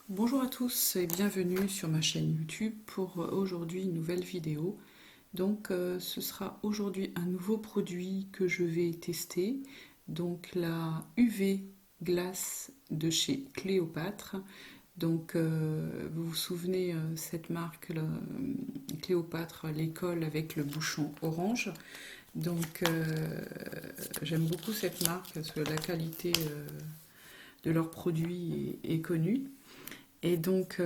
Bonjour à tous et bienvenue sur ma chaîne YouTube pour aujourd'hui une nouvelle vidéo. Ce sera aujourd'hui un nouveau produit que je vais tester, donc la UV Glace de chez Cléopâtre. Vous vous souvenez cette marque Cléopâtre, l'école avec le bouchon orange. Donc j'aime beaucoup cette marque parce que la qualité de leurs produits est connue.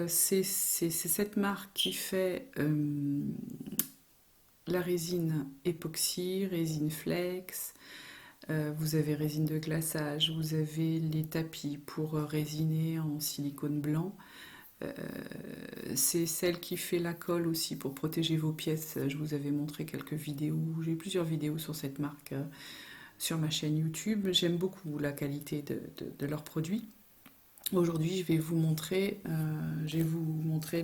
C'est cette marque qui fait la résine époxy, résine flex, vous avez résine de glaçage, vous avez les tapis pour résiner en silicone blanc. Euh, c'est celle qui fait la colle aussi pour protéger vos pièces. Je vous avais montré quelques vidéos, j'ai plusieurs vidéos sur cette marque sur ma chaîne YouTube. J'aime beaucoup la qualité de leurs produits. Aujourd'hui, je vais vous montrer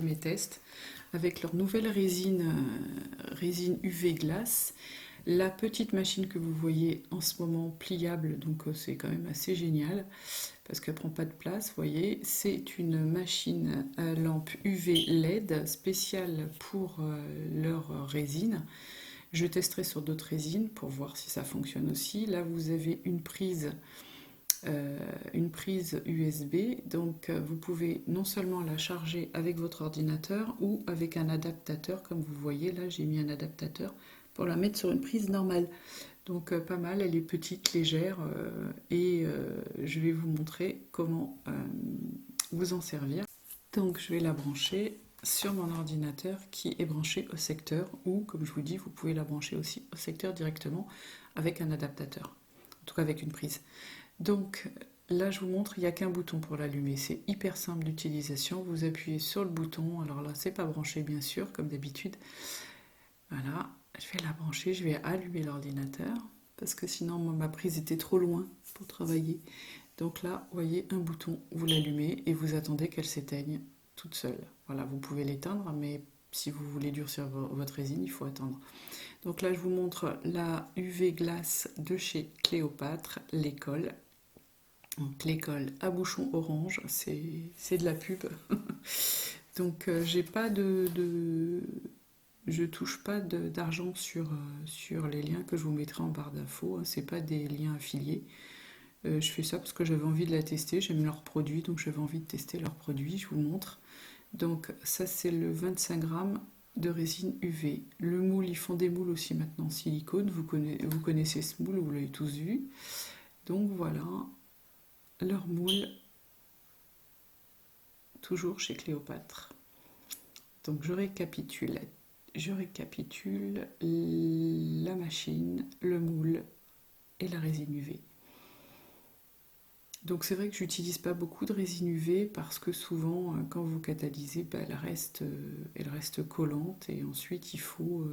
mes tests avec leur nouvelle résine UV glace. La petite machine que vous voyez en ce moment pliable, c'est quand même assez génial parce qu'elle prend pas de place. Vous voyez, c'est une machine à lampe UV LED spéciale pour leur résine. Je testerai sur d'autres résines pour voir si ça fonctionne aussi. Là, vous avez une prise USB, vous pouvez non seulement la charger avec votre ordinateur ou avec un adaptateur, comme vous voyez là j'ai mis un adaptateur pour la mettre sur une prise normale. Pas mal, elle est petite, légère je vais vous montrer comment vous en servir. Donc je vais la brancher sur mon ordinateur qui est branché au secteur ou comme je vous dis vous pouvez la brancher aussi au secteur directement avec un adaptateur, en tout cas avec une prise. Donc là, je vous montre, il n'y a qu'un bouton pour l'allumer. C'est hyper simple d'utilisation. Vous appuyez sur le bouton. Alors là, c'est pas branché, bien sûr, comme d'habitude. Voilà, je vais la brancher, je vais allumer l'ordinateur parce que sinon, ma prise était trop loin pour travailler. Donc là, vous voyez un bouton, vous l'allumez et vous attendez qu'elle s'éteigne toute seule. Voilà, vous pouvez l'éteindre, mais si vous voulez durcir votre résine, il faut attendre. Donc là, je vous montre la UV glace de chez Cléopâtre, l'école. Donc l'école à bouchon orange, c'est de la pub. J'ai pas je touche pas d'argent sur les liens que je vous mettrai en barre d'infos. C'est pas des liens affiliés. Je fais ça parce que j'avais envie de la tester. J'aime leurs produits, donc j'avais envie de tester leurs produits. Je vous montre. Donc ça c'est le 25 grammes de résine UV. Le moule, ils font des moules aussi maintenant en silicone. Vous connaissez ce moule, vous l'avez tous vu. Donc voilà, leur moule, toujours chez Cléopâtre. Donc je récapitule la machine, le moule et la résine UV. Donc c'est vrai que j'utilise pas beaucoup de résine UV parce que souvent quand vous catalysez, elle reste collante et ensuite il faut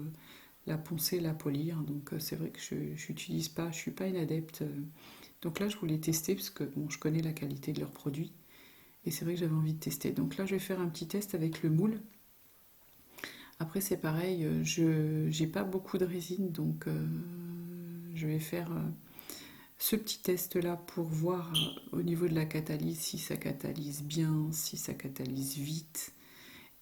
la poncer, la polir. C'est vrai que je n'utilise pas, je suis pas une adepte. Donc là je voulais tester parce que bon, je connais la qualité de leurs produits et c'est vrai que j'avais envie de tester. Donc là je vais faire un petit test avec le moule. Après c'est pareil, je n'ai pas beaucoup de résine je vais faire ce petit test là pour voir au niveau de la catalyse si ça catalyse bien, si ça catalyse vite.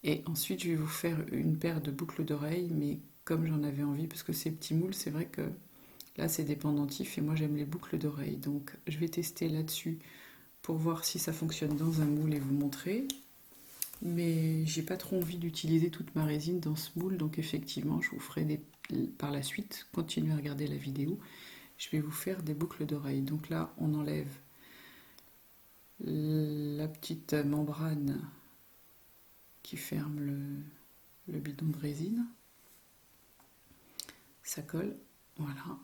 Et ensuite je vais vous faire une paire de boucles d'oreilles, mais comme j'en avais envie, parce que ces petits moules, c'est vrai que là c'est des pendentifs et moi j'aime les boucles d'oreilles. Donc je vais tester là-dessus pour voir si ça fonctionne dans un moule et vous montrer. Mais j'ai pas trop envie d'utiliser toute ma résine dans ce moule, donc effectivement je vous ferai par la suite, continuez à regarder la vidéo, je vais vous faire des boucles d'oreilles. Donc là on enlève la petite membrane qui ferme le bidon de résine, ça colle, voilà.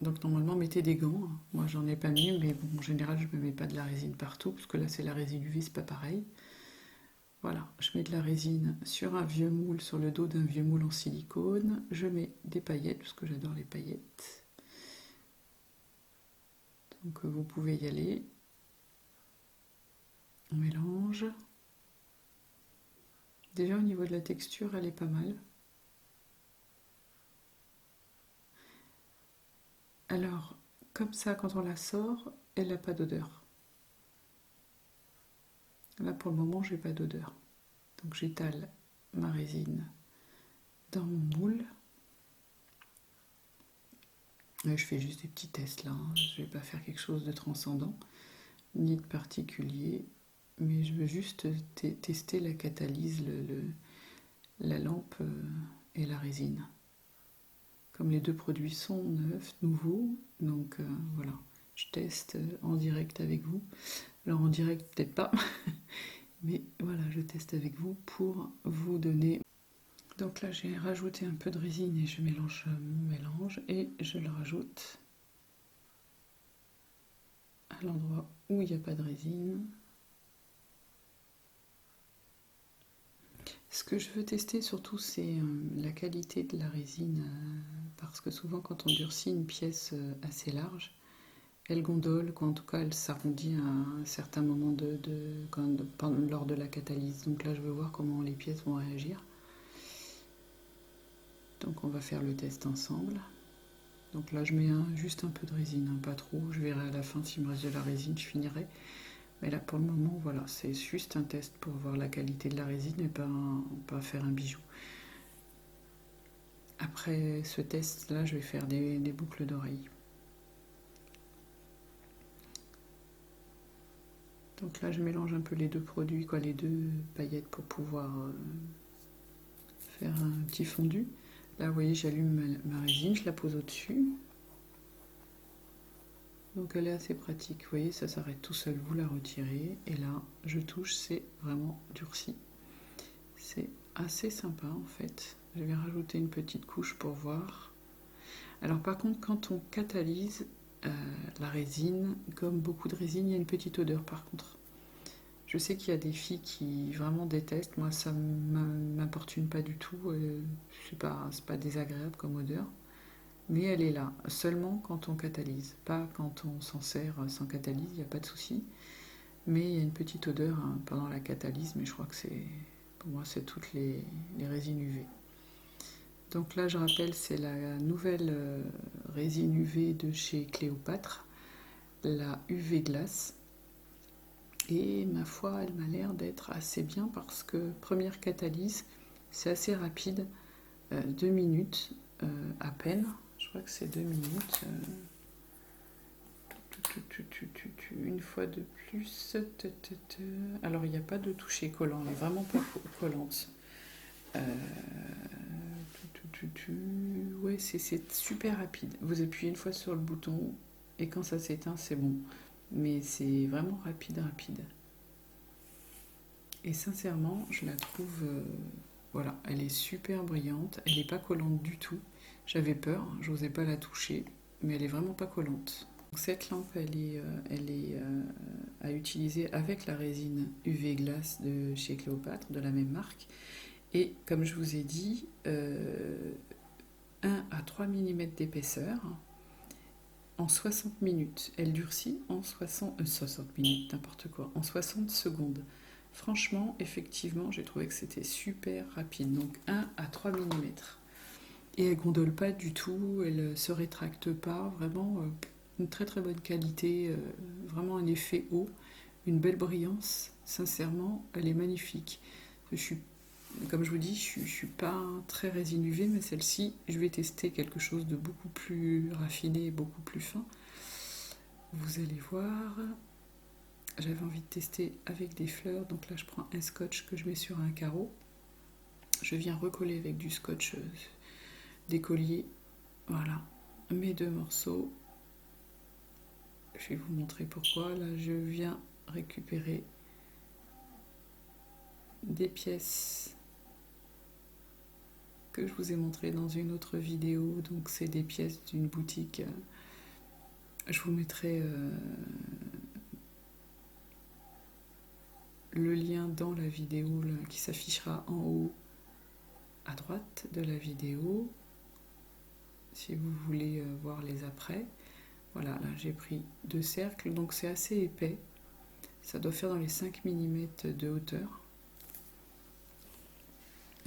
Donc normalement mettez des gants, moi j'en ai pas mis, mais bon, en général je me mets pas de la résine partout, parce que là c'est la résine UV, c'est pas pareil. Voilà, je mets de la résine sur un vieux moule, sur le dos d'un vieux moule en silicone. Je mets des paillettes, parce que j'adore les paillettes. Donc vous pouvez y aller. On mélange. Déjà au niveau de la texture, elle est pas mal. Alors, comme ça, quand on la sort, elle n'a pas d'odeur. Là pour le moment j'ai pas d'odeur. Donc j'étale ma résine dans mon moule. Et je fais juste des petits tests là, hein. Je vais pas faire quelque chose de transcendant, ni de particulier, mais je veux juste tester la catalyse, la lampe et la résine. Comme les deux produits sont neufs, nouveaux, donc voilà, je teste en direct avec vous. Alors en direct peut-être pas, mais voilà, je teste avec vous pour vous donner. Donc là j'ai rajouté un peu de résine et je mélange mon mélange et je le rajoute à l'endroit où il n'y a pas de résine. Ce que je veux tester surtout, c'est la qualité de la résine, parce que souvent quand on durcit une pièce assez large, elle gondole, quoi, en tout cas elle s'arrondit à un certain moment lors de la catalyse. Donc là je veux voir comment les pièces vont réagir. Donc on va faire le test ensemble. Donc là je mets juste un peu de résine, hein, pas trop, je verrai à la fin s'il me reste de la résine, je finirai. Mais là pour le moment voilà, c'est juste un test pour voir la qualité de la résine et pas faire un bijou. Après ce test là je vais faire des boucles d'oreilles. Donc là je mélange un peu les deux produits, quoi, les deux paillettes pour pouvoir faire un petit fondu. Là vous voyez j'allume ma résine, je la pose au-dessus. Donc elle est assez pratique, vous voyez ça s'arrête tout seul, vous la retirez et là je touche, c'est vraiment durci. C'est assez sympa en fait. Je vais rajouter une petite couche pour voir. Alors par contre quand on catalyse la résine, comme beaucoup de résine, il y a une petite odeur par contre. Je sais qu'il y a des filles qui vraiment détestent, moi ça m'importune pas du tout, c'est pas désagréable comme odeur. Mais elle est là, seulement quand on catalyse, pas quand on s'en sert sans catalyse, il n'y a pas de souci. Mais il y a une petite odeur pendant la catalyse, mais je crois que pour moi, c'est toutes les résines UV. Donc là, je rappelle, c'est la nouvelle résine UV de chez Cléopâtre, la UV Glace. Et ma foi, elle m'a l'air d'être assez bien parce que première catalyse, c'est assez rapide, 2 minutes à peine. Je crois que c'est 2 minutes. Une fois de plus. Alors, il n'y a pas de toucher collant, elle est vraiment pas collante. Ouais, c'est super rapide. Vous appuyez une fois sur le bouton et quand ça s'éteint, c'est bon. Mais c'est vraiment rapide. Et sincèrement, je la trouve. Voilà, elle est super brillante. Elle n'est pas collante du tout. J'avais peur, j'osais pas la toucher, mais elle est vraiment pas collante. Donc cette lampe, elle est à utiliser avec la résine UV Glace de chez Cléopâtre, de la même marque. Et comme je vous ai dit, 1 à 3 mm d'épaisseur en 60 minutes. Elle durcit en 60 minutes, n'importe quoi, en 60 secondes. Franchement, effectivement, j'ai trouvé que c'était super rapide. Donc 1 à 3 mm. Et elle gondole pas du tout, elle se rétracte pas, vraiment une très très bonne qualité, vraiment un effet haut, une belle brillance. Sincèrement, elle est magnifique. Comme je vous dis, je suis pas très résine UV, mais celle-ci, je vais tester quelque chose de beaucoup plus raffiné et beaucoup plus fin. Vous allez voir. J'avais envie de tester avec des fleurs, donc là je prends un scotch que je mets sur un carreau. Je viens recoller avec du scotch d'écolier. Voilà, mes 2 morceaux. Je vais vous montrer pourquoi. Là, je viens récupérer des pièces que je vous ai montrées dans une autre vidéo. Donc, c'est des pièces d'une boutique. Je vous mettrai le lien dans la vidéo là, qui s'affichera en haut à droite de la vidéo. Si vous voulez voir les après. Voilà, là j'ai pris 2 cercles, donc c'est assez épais. Ça doit faire dans les 5 mm de hauteur.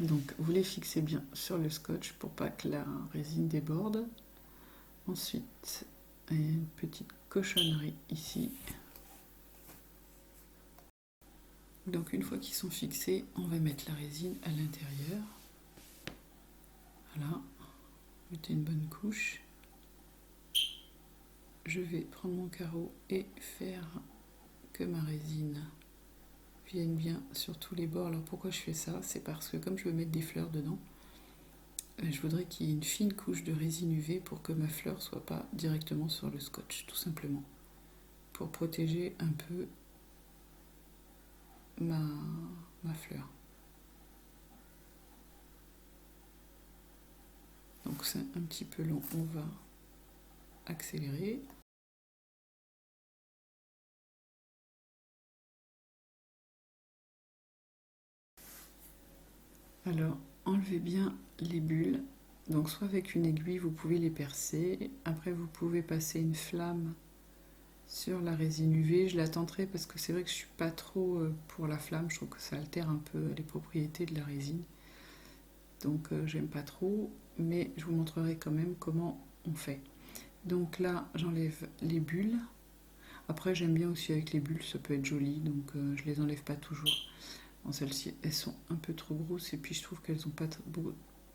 Donc vous les fixez bien sur le scotch pour pas que la résine déborde. Ensuite, une petite cochonnerie ici. Donc une fois qu'ils sont fixés, on va mettre la résine à l'intérieur. Voilà, mettez une bonne couche. Je vais prendre mon carreau et faire que ma résine vienne bien sur tous les bords. Alors pourquoi je fais ça? C'est parce que comme je veux mettre des fleurs dedans, je voudrais qu'il y ait une fine couche de résine UV pour que ma fleur ne soit pas directement sur le scotch, tout simplement. Pour protéger un peu ma fleur. Donc c'est un petit peu long, on va accélérer. Alors, enlevez bien les bulles. Donc soit avec une aiguille, vous pouvez les percer. Après, vous pouvez passer une flamme sur la résine UV. Je la tenterai parce que c'est vrai que je suis pas trop pour la flamme. Je trouve que ça altère un peu les propriétés de la résine. Donc j'aime pas trop, mais je vous montrerai quand même comment on fait. Donc là, j'enlève les bulles. Après, j'aime bien aussi avec les bulles, ça peut être joli, donc je les enlève pas toujours. Bon, celles-ci, elles sont un peu trop grosses et puis je trouve qu'elles n'ont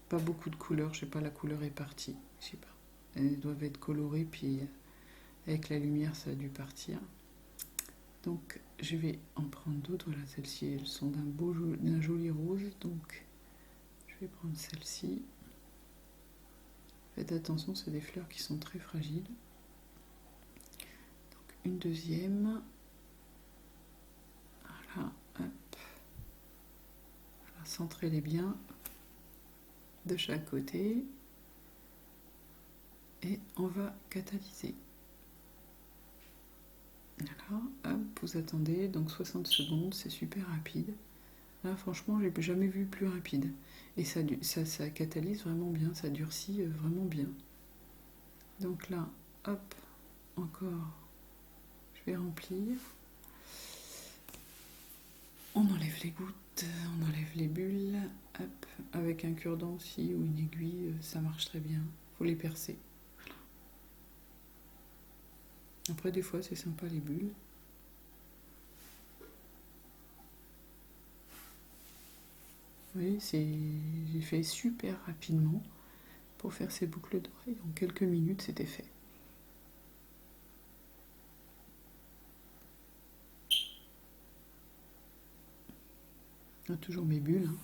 pas beaucoup de couleurs. Je sais pas, la couleur est partie. Je sais pas. Elles doivent être colorées, puis avec la lumière, ça a dû partir. Donc, je vais en prendre d'autres. Voilà, celles-ci, elles sont d'un joli rose. Donc, je vais prendre celle-ci. Faites attention, c'est des fleurs qui sont très fragiles. Donc, une deuxième. Voilà, hop. Voilà, centrez-les bien de chaque côté. Et on va catalyser. Voilà, hop, vous attendez, donc 60 secondes, c'est super rapide. Là, franchement, j'ai jamais vu plus rapide. Et ça catalyse vraiment bien, ça durcit vraiment bien. Donc là, hop, encore, je vais remplir. On enlève les gouttes, on enlève les bulles, hop, avec un cure-dent aussi ou une aiguille, ça marche très bien. Faut les percer. Voilà. Après, des fois, c'est sympa les bulles. Oui, j'ai fait super rapidement pour faire ces boucles d'oreilles. En quelques minutes, c'était fait. Toujours mes bulles. Hein.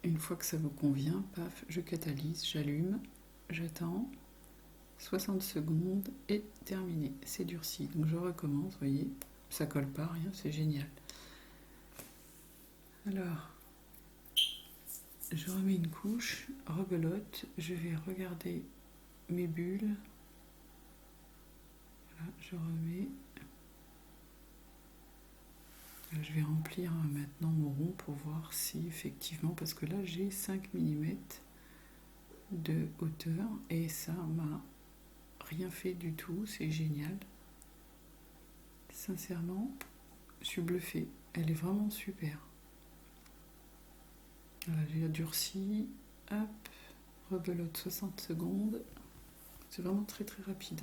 Une fois que ça vous convient, paf, je catalyse, j'allume, j'attends 60 secondes et terminé. C'est durci. Donc je recommence, vous voyez, ça colle pas, rien, c'est génial. Alors, je remets une couche, rebelote, je vais regarder mes bulles. Voilà, je remets. Je vais remplir maintenant mon rond pour voir si effectivement, parce que là j'ai 5 mm de hauteur et ça m'a rien fait du tout, c'est génial. Sincèrement, je suis bluffée, elle est vraiment super. Voilà, j'ai durci, hop, rebelote 60 secondes, c'est vraiment très très rapide.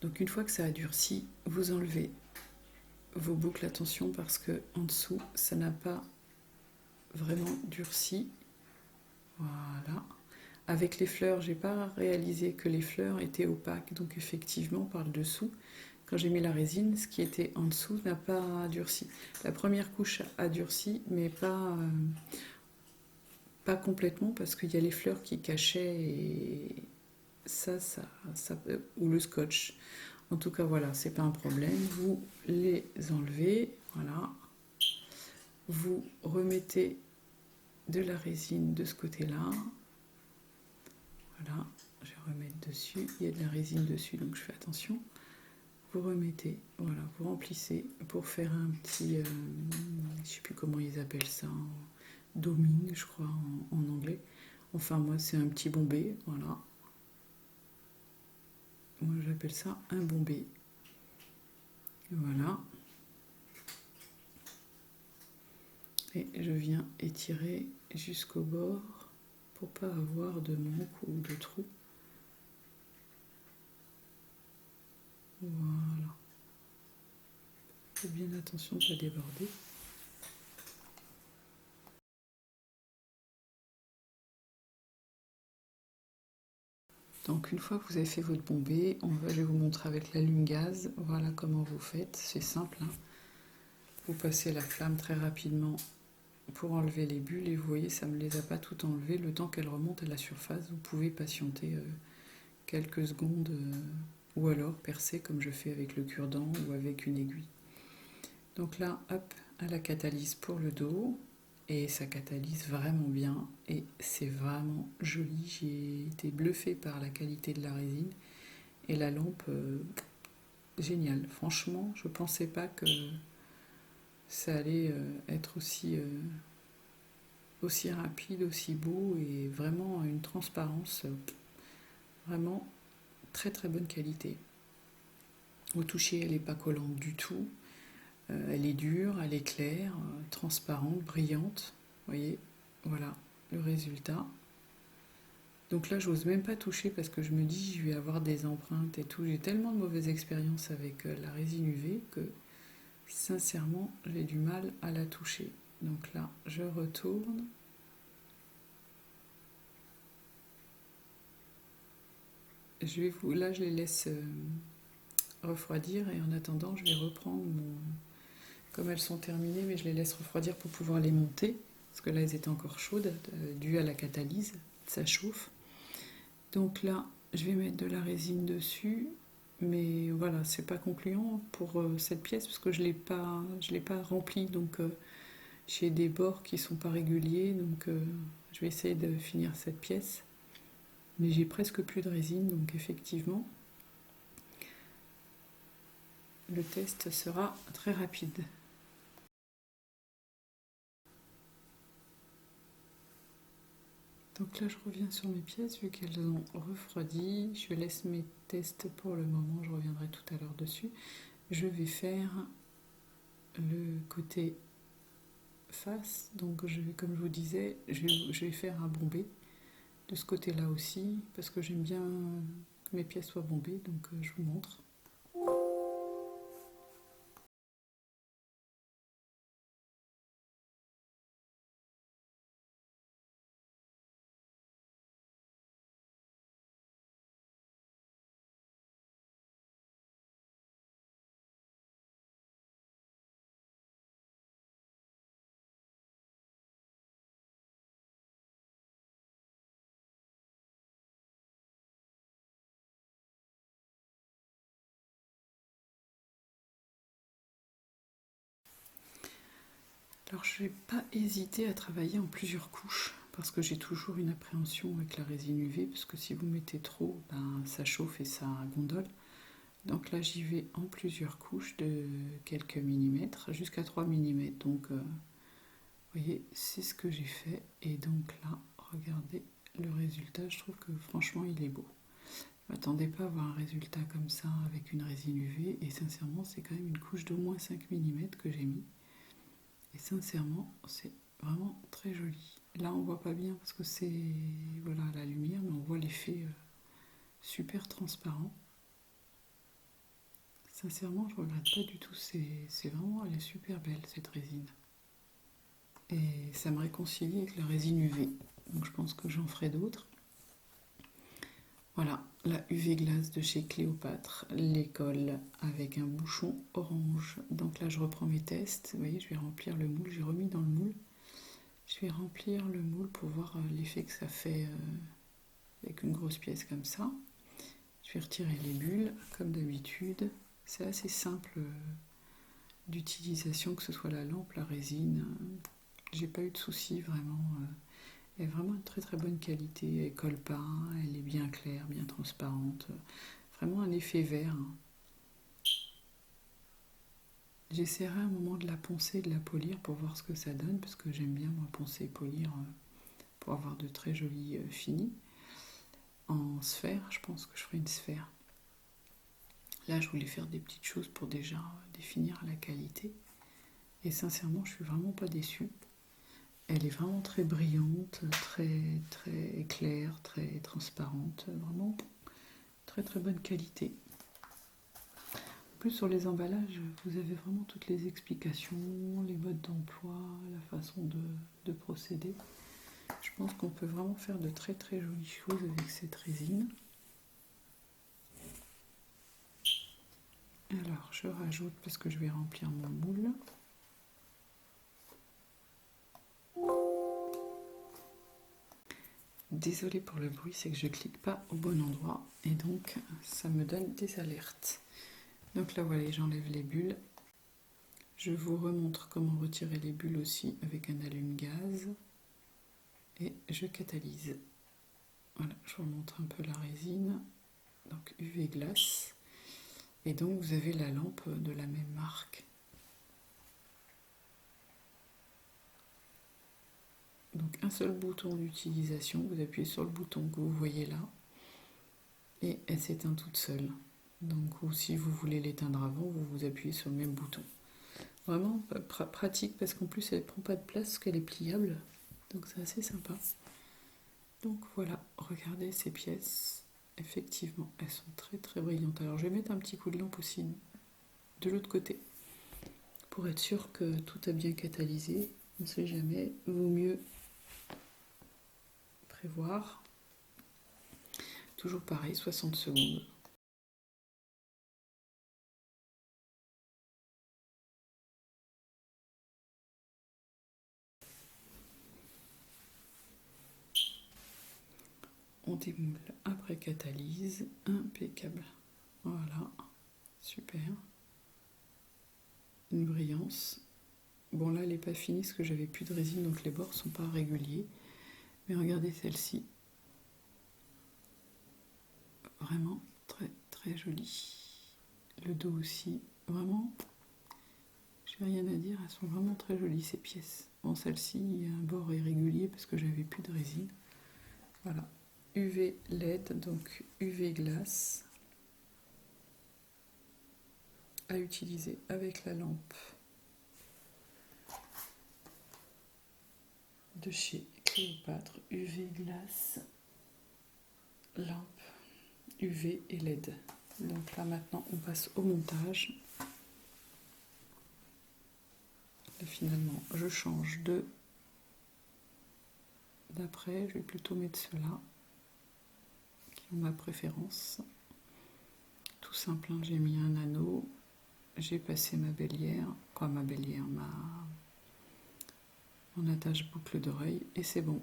Donc une fois que ça a durci, vous enlevez vos boucles, attention parce que en dessous ça n'a pas vraiment durci. Voilà. Avec les fleurs, j'ai pas réalisé que les fleurs étaient opaques, donc effectivement par le dessous, quand j'ai mis la résine, ce qui était en dessous n'a pas durci. La première couche a durci, mais pas complètement parce qu'il y a les fleurs qui cachaient et ça ou le scotch. En tout cas, voilà, c'est pas un problème. Vous les enlevez, voilà. Vous remettez de la résine de ce côté-là. dessus, il y a de la résine dessus, donc je fais attention. Vous remettez, voilà, vous remplissez pour faire un petit, je sais plus comment ils appellent ça, doming, je crois, en anglais. Enfin, moi, c'est un petit bombé, voilà. Moi, j'appelle ça un bombé. Voilà. Et je viens étirer jusqu'au bord pour pas avoir de manque ou de trou. Voilà. Faites bien attention de ne pas déborder. Donc une fois que vous avez fait votre bombée, je vais vous montrer avec l'allume-gaz. Voilà comment vous faites. C'est simple, hein. Vous passez la flamme très rapidement pour enlever les bulles et vous voyez, ça ne me les a pas toutes enlevées. Le temps qu'elles remontent à la surface, vous pouvez patienter quelques secondes ou alors percer comme je fais avec le cure-dent ou avec une aiguille. Donc là, hop, à la catalyse pour le dos. Et ça catalyse vraiment bien et c'est vraiment joli. J'ai été bluffée par la qualité de la résine et la lampe, géniale. Franchement, je pensais pas que ça allait être aussi rapide, aussi beau et vraiment une transparence vraiment très très bonne qualité. Au toucher, elle n'est pas collante du tout. Elle est dure, elle est claire, transparente, brillante. Vous voyez, voilà le résultat. Donc là, j'ose même pas toucher parce que je me dis je vais avoir des empreintes et tout. J'ai tellement de mauvaises expériences avec la résine UV que sincèrement, j'ai du mal à la toucher. Donc là, je retourne. Là, je les laisse refroidir et en attendant, je vais reprendre comme elles sont terminées, mais je les laisse refroidir pour pouvoir les monter parce que là, elles étaient encore chaudes, dû à la catalyse, ça chauffe. Donc là, je vais mettre de la résine dessus, mais voilà, c'est pas concluant pour cette pièce parce que je l'ai pas remplie, donc j'ai des bords qui sont pas réguliers, donc je vais essayer de finir cette pièce. Mais j'ai presque plus de résine, donc effectivement, le test sera très rapide. Donc là, je reviens sur mes pièces, vu qu'elles ont refroidi. Je laisse mes tests pour le moment, je reviendrai tout à l'heure dessus. Je vais faire le côté face, donc comme je vous disais, je vais faire un bombé de ce côté-là aussi, parce que j'aime bien que mes pièces soient bombées, donc je vous montre. Alors je ne vais pas hésiter à travailler en plusieurs couches, parce que j'ai toujours une appréhension avec la résine UV, parce que si vous mettez trop, ben, ça chauffe et ça gondole. Donc là j'y vais en plusieurs couches de quelques millimètres, jusqu'à 3 mm. Donc vous voyez, c'est ce que j'ai fait. Et donc là, regardez le résultat, je trouve que franchement il est beau. Je ne m'attendais pas à avoir un résultat comme ça avec une résine UV, et sincèrement c'est quand même une couche d'au moins 5 mm que j'ai mis. Et sincèrement, c'est vraiment très joli. Là, on voit pas bien parce que c'est voilà la lumière, mais on voit l'effet super transparent. Sincèrement, je regrette pas du tout. C'est vraiment, elle est super belle cette résine. Et ça me réconcilie avec la résine UV. Donc je pense que j'en ferai d'autres. Voilà, la UV glace de chez Cléopâtre, l'école avec un bouchon orange. Donc là, je reprends mes tests. Vous voyez, je vais remplir le moule. J'ai remis dans le moule. Je vais remplir le moule pour voir l'effet que ça fait avec une grosse pièce comme ça. Je vais retirer les bulles comme d'habitude. C'est assez simple d'utilisation, que ce soit la lampe, la résine. J'ai pas eu de soucis vraiment. Elle est vraiment une très très bonne qualité, elle colle pas, elle est bien claire, bien transparente. Vraiment un effet vert. J'essaierai un moment de la poncer, de la polir pour voir ce que ça donne, parce que j'aime bien moi poncer et polir pour avoir de très jolis finis. En sphère, je pense que je ferai une sphère. Là, je voulais faire des petites choses pour déjà définir la qualité. Et sincèrement, je suis vraiment pas déçue. Elle est vraiment très brillante, très très claire, très transparente, vraiment très très bonne qualité. En plus sur les emballages, vous avez vraiment toutes les explications, les modes d'emploi, la façon de procéder. Je pense qu'on peut vraiment faire de très très jolies choses avec cette résine. Alors je rajoute parce que je vais remplir mon moule. Désolée pour le bruit, c'est que je ne clique pas au bon endroit et donc ça me donne des alertes. Donc là voilà, j'enlève les bulles. Je vous remontre comment retirer les bulles aussi avec un allume-gaz. Et je catalyse. Voilà, je vous montre un peu la résine. Donc UV glace. Et donc vous avez la lampe de la même marque. Donc un seul bouton d'utilisation, vous appuyez sur le bouton que vous voyez là. Et elle s'éteint toute seule. Donc ou si vous voulez l'éteindre avant, vous appuyez sur le même bouton. Vraiment pratique parce qu'en plus elle ne prend pas de place, parce qu'elle est pliable. Donc c'est assez sympa. Donc voilà, regardez ces pièces. Effectivement, elles sont très très brillantes. Alors je vais mettre un petit coup de lampe aussi de l'autre côté pour être sûr que tout a bien catalysé. On ne sait jamais, vaut mieux prévoir. Toujours pareil, 60 secondes. On démoule après catalyse, impeccable. Voilà, super. Une brillance. Bon là, elle n'est pas finie parce que j'avais plus de résine, donc les bords sont pas réguliers. Mais regardez celle-ci. Vraiment très très jolie. Le dos aussi, vraiment, j'ai rien à dire, elles sont vraiment très jolies ces pièces. Bon, celle-ci, il y a un bord irrégulier parce que j'avais plus de résine. Voilà, UV LED, donc UV glace, à utiliser avec la lampe de chez Cléopâtre, UV glace, lampe UV et LED. Donc là maintenant on passe au montage. Et finalement je change d'après, je vais plutôt mettre ceux-là qui ont ma préférence. Tout simple, hein, j'ai mis un anneau, j'ai passé ma bélière, mon attache boucle d'oreille et c'est bon.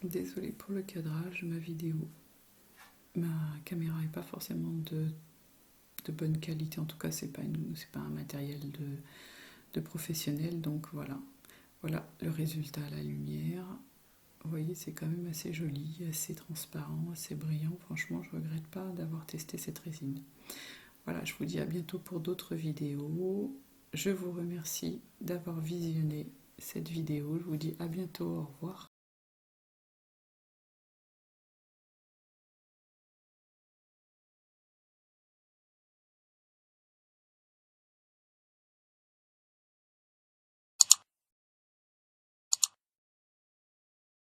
Désolée pour le cadrage, ma caméra n'est pas forcément de bonne qualité, en tout cas c'est pas un matériel de professionnel, donc voilà. Voilà le résultat à la lumière. Vous voyez, c'est quand même assez joli, assez transparent, assez brillant. Franchement, je ne regrette pas d'avoir testé cette résine. Voilà, je vous dis à bientôt pour d'autres vidéos. Je vous remercie d'avoir visionné cette vidéo. Je vous dis à bientôt, au revoir.